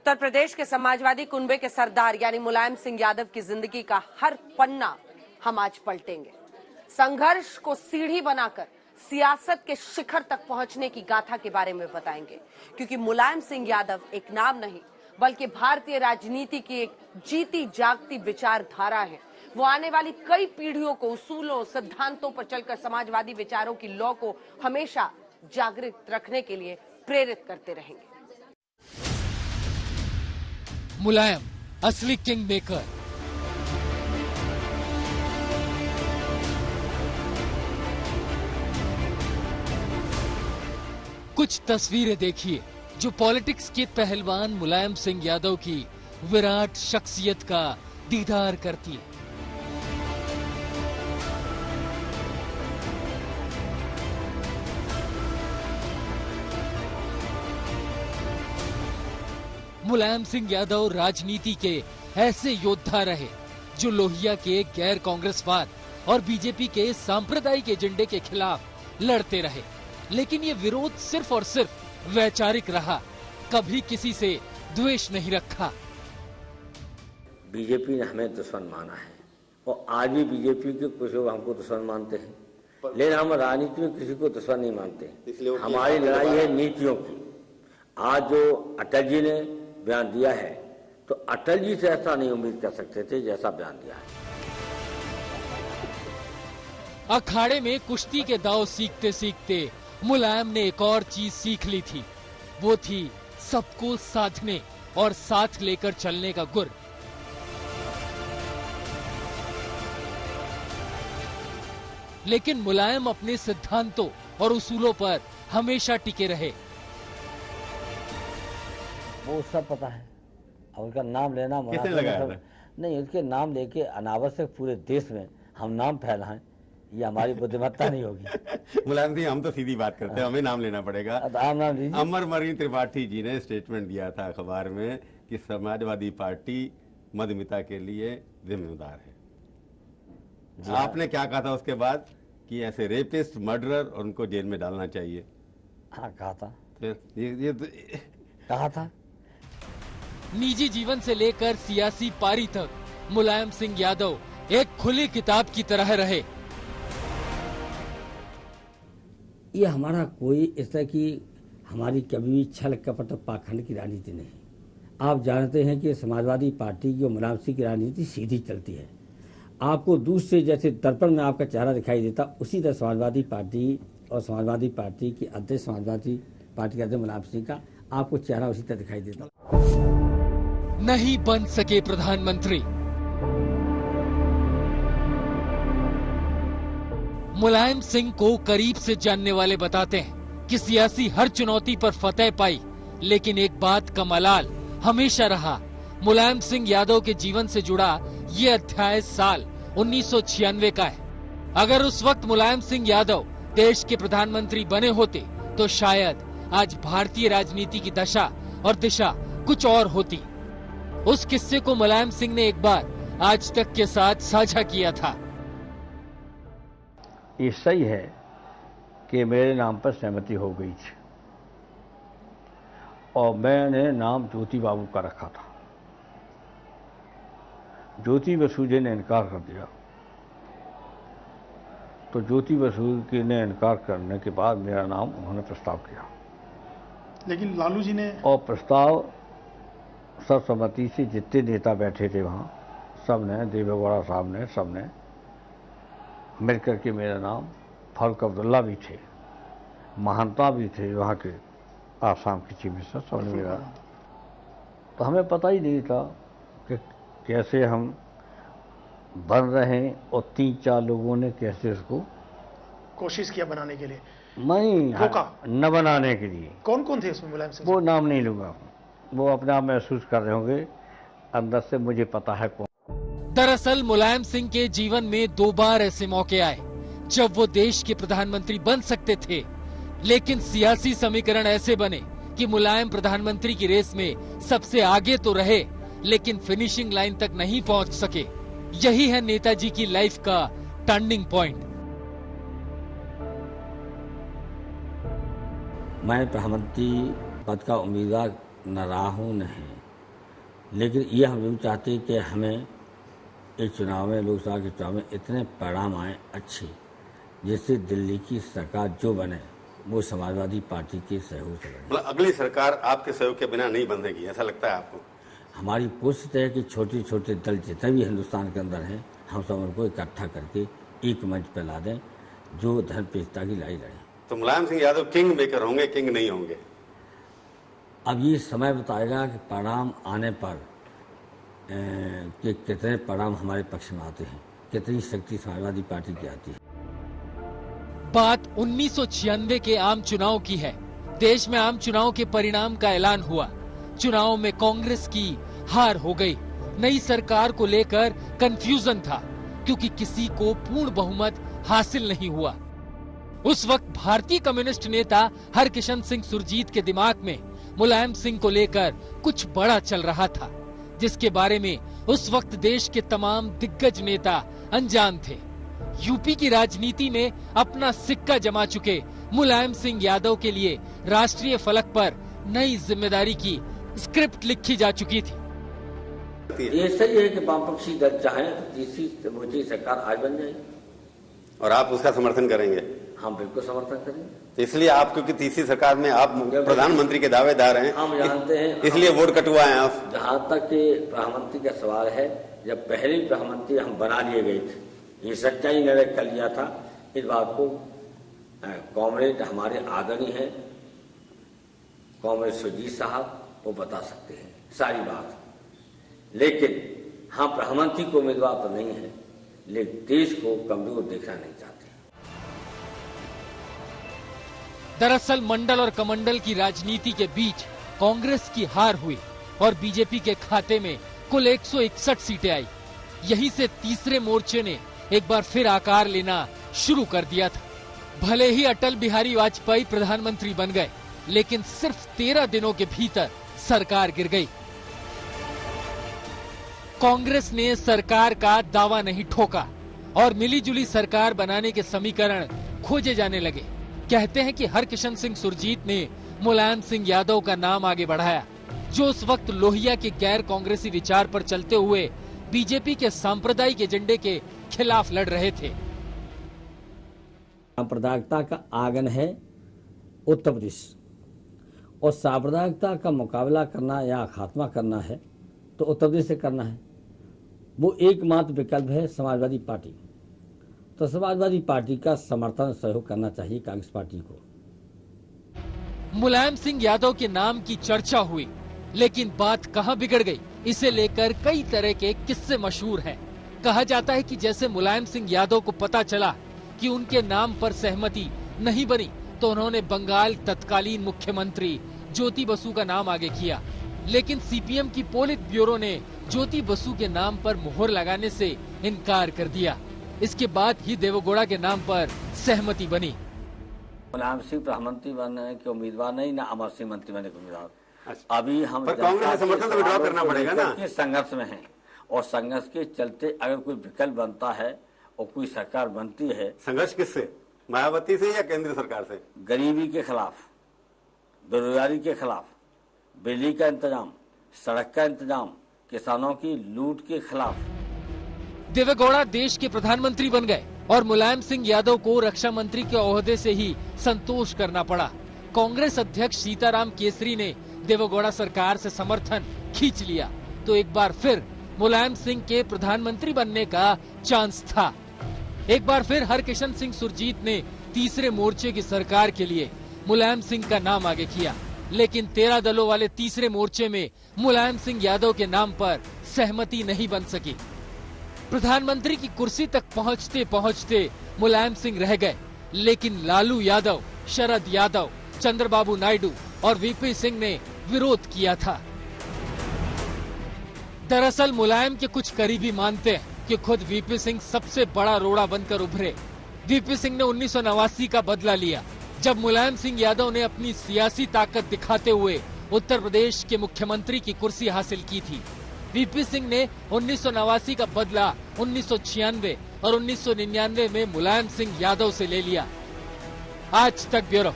उत्तर प्रदेश के समाजवादी कुनबे के सरदार यानी मुलायम सिंह यादव की जिंदगी का हर पन्ना हम आज पलटेंगे। संघर्ष को सीढ़ी बनाकर सियासत के शिखर तक पहुंचने की गाथा के बारे में बताएंगे, क्योंकि मुलायम सिंह यादव एक नाम नहीं बल्कि भारतीय राजनीति की एक जीती जागती विचारधारा है। वो आने वाली कई पीढ़ियों को उसूलों सिद्धांतों पर चलकर समाजवादी विचारों की लौ को हमेशा जागृत रखने के लिए प्रेरित करते रहेंगे। मुलायम असली किंग मेकर। कुछ तस्वीरें देखिए जो पॉलिटिक्स के पहलवान मुलायम सिंह यादव की विराट शख्सियत का दीदार करती है। मुलायम सिंह यादव राजनीति के ऐसे योद्धा रहे जो लोहिया के गैर कांग्रेसवाद और बीजेपी के सांप्रदायिक एजेंडे के खिलाफ लड़ते रहे, लेकिन ये विरोध सिर्फ और सिर्फ वैचारिक रहा, कभी किसी से द्वेष नहीं रखा। बीजेपी ने हमें दुश्मन माना है और आज भी बीजेपी के कुछ लोग हमको दुश्मन मानते हैं, लेकिन हम राजनीति में किसी को दुश्मन नहीं मानते। हमारी लड़ाई है नीतियों की। आज जो अटल जी ने बयान दिया है तो अटल जी से ऐसा नहीं उम्मीद कर सकते थे जैसा बयान दिया है। अखाड़े में कुश्ती के दांव सीखते सीखते मुलायम ने एक और चीज सीख ली थी, वो थी सबको साधने और साथ लेकर चलने का गुर। लेकिन मुलायम अपने सिद्धांतों और उसूलों पर हमेशा टिके रहे। वो सब पता है और उनका नाम लेना किसने लगाया था? नहीं, उसके नाम लेके अनावश्यक पूरे देश में हम नाम फैलाएं, ये हमारी बुद्धिमत्ता नहीं होगी। मुलायम जी, हम तो सीधी बात करते हैं, हमें नाम लेना पड़ेगा। अमरमणि त्रिपाठी जी ने स्टेटमेंट दिया था अखबार में कि समाजवादी पार्टी मधुमिता के लिए जिम्मेदार है। आपने क्या कहा था उसके बाद? कि ऐसे रेपिस्ट, मर्डरर और उनको जेल में डालना चाहिए। हाँ, कहा था। ये कहा था। निजी जीवन से लेकर सियासी पारी तक मुलायम सिंह यादव एक खुली किताब की तरह रहे। ये हमारा कोई इस तरह की हमारी कभी भी छल कपट पाखंड की राजनीति नहीं। आप जानते हैं कि समाजवादी पार्टी की और मुलायम सिंह की राजनीति सीधी चलती है। आपको दूर से जैसे दर्पण में आपका चेहरा दिखाई देता, उसी तरह समाजवादी पार्टी और समाजवादी पार्टी की अध्यक्ष, समाजवादी पार्टी के अध्यक्ष मुलायम सिंह का आपको चेहरा उसी तरह दिखाई देता। नहीं बन सके प्रधानमंत्री। मुलायम सिंह को करीब से जानने वाले बताते हैं कि सियासी हर चुनौती पर फतेह पाई, लेकिन एक बात का मलाल हमेशा रहा। मुलायम सिंह यादव के जीवन से जुड़ा ये अध्याय साल 1996 का है। अगर उस वक्त मुलायम सिंह यादव देश के प्रधानमंत्री बने होते तो शायद आज भारतीय राजनीति की दशा और दिशा कुछ और होती। उस किस्से को मुलायम सिंह ने एक बार आज तक के साथ साझा किया था। ये सही है कि मेरे नाम पर सहमति हो गई थी और मैंने नाम ज्योति बाबू का रखा था। ज्योति बसु जी ने इनकार कर दिया, तो ज्योति बसु जी ने इनकार करने के बाद मेरा नाम उन्होंने प्रस्ताव किया, लेकिन लालू जी ने और प्रस्ताव सर्वसम्मति से जितने नेता बैठे थे वहाँ सब ने, देवेगौड़ा साहब ने, सब ने मिलकर के मेरा नाम, फारूक अब्दुल्ला भी थे, महंता भी थे वहाँ के आसाम के चीफ मिनिस्टर, सबने मेरा। तो हमें पता ही नहीं था कि कैसे हम बन रहे हैं और 3-4 लोगों ने कैसे उसको कोशिश किया बनाने के लिए, नहीं न बनाने के लिए। कौन कौन थे उसमें मुलायम सिंह? वो नाम नहीं लूंगा, वो अपने आप महसूस कर रहे होंगे अंदर से, मुझे पता है कौन। दरअसल मुलायम सिंह के जीवन में 2 बार ऐसे मौके आए जब वो देश के प्रधानमंत्री बन सकते थे, लेकिन सियासी समीकरण ऐसे बने कि मुलायम प्रधानमंत्री की रेस में सबसे आगे तो रहे, लेकिन फिनिशिंग लाइन तक नहीं पहुंच सके। यही है नेताजी की लाइफ का टर्निंग पॉइंट। मैं प्रधानमंत्री पद का उम्मीदवार न रहा हूं नहीं, लेकिन ये हम जरूर चाहते हैं कि हमें इस चुनाव में, लोकसभा के चुनाव में इतने परिणाम आए अच्छे, जिससे दिल्ली की सरकार जो बने वो समाजवादी पार्टी के सहयोग से बने। मतलब अगली सरकार आपके सहयोग के बिना नहीं बनेगी, ऐसा लगता है आपको? हमारी कोशिश है कि छोटे छोटे दल जितने भी हिंदुस्तान के अंदर हैं, हम सब उनको इकट्ठा करके एक मंच पर ला दें जो धर्मपेचता की लड़ाई लड़े। तो मुलायम सिंह यादव किंग मेकर होंगे, किंग नहीं होंगे? अब ये समय बताएगा कि परिणाम आने पर कि कितने परिणाम हमारे पक्ष में आते हैं, कितनी शक्ति समाजवादी पार्टी की आती है। बात 1996 के आम चुनाव की है। देश में आम चुनाव के परिणाम का ऐलान हुआ। चुनाव में कांग्रेस की हार हो गई। नई सरकार को लेकर कंफ्यूजन था, क्योंकि किसी को पूर्ण बहुमत हासिल नहीं हुआ। उस वक्त भारतीय कम्युनिस्ट नेता हरकिशन सिंह सुरजीत के दिमाग में मुलायम सिंह को लेकर कुछ बड़ा चल रहा था, जिसके बारे में उस वक्त देश के तमाम दिग्गज नेता अनजान थे। यूपी की राजनीति में अपना सिक्का जमा चुके मुलायम सिंह यादव के लिए राष्ट्रीय फलक पर नई जिम्मेदारी की स्क्रिप्ट लिखी जा चुकी थी। ये सही है कि वामपक्षी दल चाहे तो तीसरी मोदी सरकार आज बन जाएगी, और आप उसका समर्थन करेंगे? हम बिल्कुल समर्थन करेंगे। इसलिए आप, क्योंकि तीसरी सरकार में आप प्रधानमंत्री के दावेदार हैं, हम जानते हैं, इसलिए वोट कटवाए हैं आप। जहाँ तक प्रधानमंत्री का सवाल है, जब पहले प्रधानमंत्री हम बना लिए गए थे, ये सच्चाई निर्णय कर लिया था। इस बात को कॉमरेड हमारे आदरणीय हैं, कॉमरेड सुरजीत साहब, वो बता सकते हैं सारी बात। लेकिन हाँ, प्रधानमंत्री को उम्मीदवार तो नहीं है, लेकिन देश को कमजोर देखना नहीं चाहते। दरअसल मंडल और कमंडल की राजनीति के बीच कांग्रेस की हार हुई और बीजेपी के खाते में कुल 161 सीटें आई। यहीं से तीसरे मोर्चे ने एक बार फिर आकार लेना शुरू कर दिया था। भले ही अटल बिहारी वाजपेयी प्रधानमंत्री बन गए, लेकिन सिर्फ 13 दिनों के भीतर सरकार गिर गई। कांग्रेस ने सरकार का दावा नहीं ठोका और मिलीजुली सरकार बनाने के समीकरण खोजे जाने लगे। कहते हैं कि हरकिशन सिंह सुरजीत ने मुलायम सिंह यादव का नाम आगे बढ़ाया, जो उस वक्त लोहिया के गैर कांग्रेसी विचार पर चलते हुए बीजेपी के सांप्रदायिक एजेंडे के खिलाफ लड़ रहे थे। सांप्रदायिकता का आंगन है उत्तर प्रदेश, और सांप्रदायिकता का मुकाबला करना या खात्मा करना है तो उत्तर प्रदेश से करना है। वो एकमात्र विकल्प है समाजवादी पार्टी। तो समाजवादी पार्टी का समर्थन सहयोग करना चाहिए कांग्रेस पार्टी को। मुलायम सिंह यादव के नाम की चर्चा हुई, लेकिन बात कहां बिगड़ गई, इसे लेकर कई तरह के किस्से मशहूर हैं। कहा जाता है कि जैसे मुलायम सिंह यादव को पता चला कि उनके नाम पर सहमति नहीं बनी, तो उन्होंने बंगाल तत्कालीन मुख्यमंत्री ज्योति बसु का नाम आगे किया। लेकिन सीपीएम की पोलित ब्यूरो ने ज्योति बसु के नाम पर मोहर लगाने से इनकार कर दिया। इसके बाद ही देवेगौड़ा के नाम पर सहमति बनी। मुलायम सिंह प्रधानमंत्री बनने के उम्मीदवार नहीं, ना अमर सिंह मंत्री बनने के उम्मीदवार। अभी हम कांग्रेस समर्थन तो विड्रॉ करना पड़ेगा ना। संघर्ष में है, और संघर्ष के चलते अगर कोई विकल्प बनता है और कोई सरकार बनती है। संघर्ष किससे? मायावती से या केंद्र सरकार से? गरीबी के खिलाफ, बेरोजगारी के खिलाफ, बिजली का इंतजाम, सड़क का इंतजाम, किसानों की लूट के खिलाफ। देवेगौड़ा देश के प्रधानमंत्री बन गए और मुलायम सिंह यादव को रक्षा मंत्री के ओहदे से ही संतोष करना पड़ा। कांग्रेस अध्यक्ष सीताराम केसरी ने देवेगौड़ा सरकार से समर्थन खींच लिया, तो एक बार फिर मुलायम सिंह के प्रधानमंत्री बनने का चांस था। एक बार फिर हरकिशन सिंह सुरजीत ने तीसरे मोर्चे की सरकार के लिए मुलायम सिंह का नाम आगे किया, लेकिन 13 दलों वाले तीसरे मोर्चे में मुलायम सिंह यादव के नाम पर सहमति नहीं बन सकी। प्रधानमंत्री की कुर्सी तक पहुंचते पहुंचते मुलायम सिंह रह गए, लेकिन लालू यादव, शरद यादव, चंद्रबाबू नायडू और वीपी सिंह ने विरोध किया था। दरअसल मुलायम के कुछ करीबी मानते हैं कि खुद वीपी सिंह सबसे बड़ा रोड़ा बनकर उभरे। वीपी सिंह ने 1989 का बदला लिया, जब मुलायम सिंह यादव ने अपनी सियासी ताकत दिखाते हुए उत्तर प्रदेश के मुख्यमंत्री की कुर्सी हासिल की थी। वीपी सिंह ने 1989 का बदला 1996 और 1999 में मुलायम सिंह यादव से ले लिया। आज तक ब्यूरो।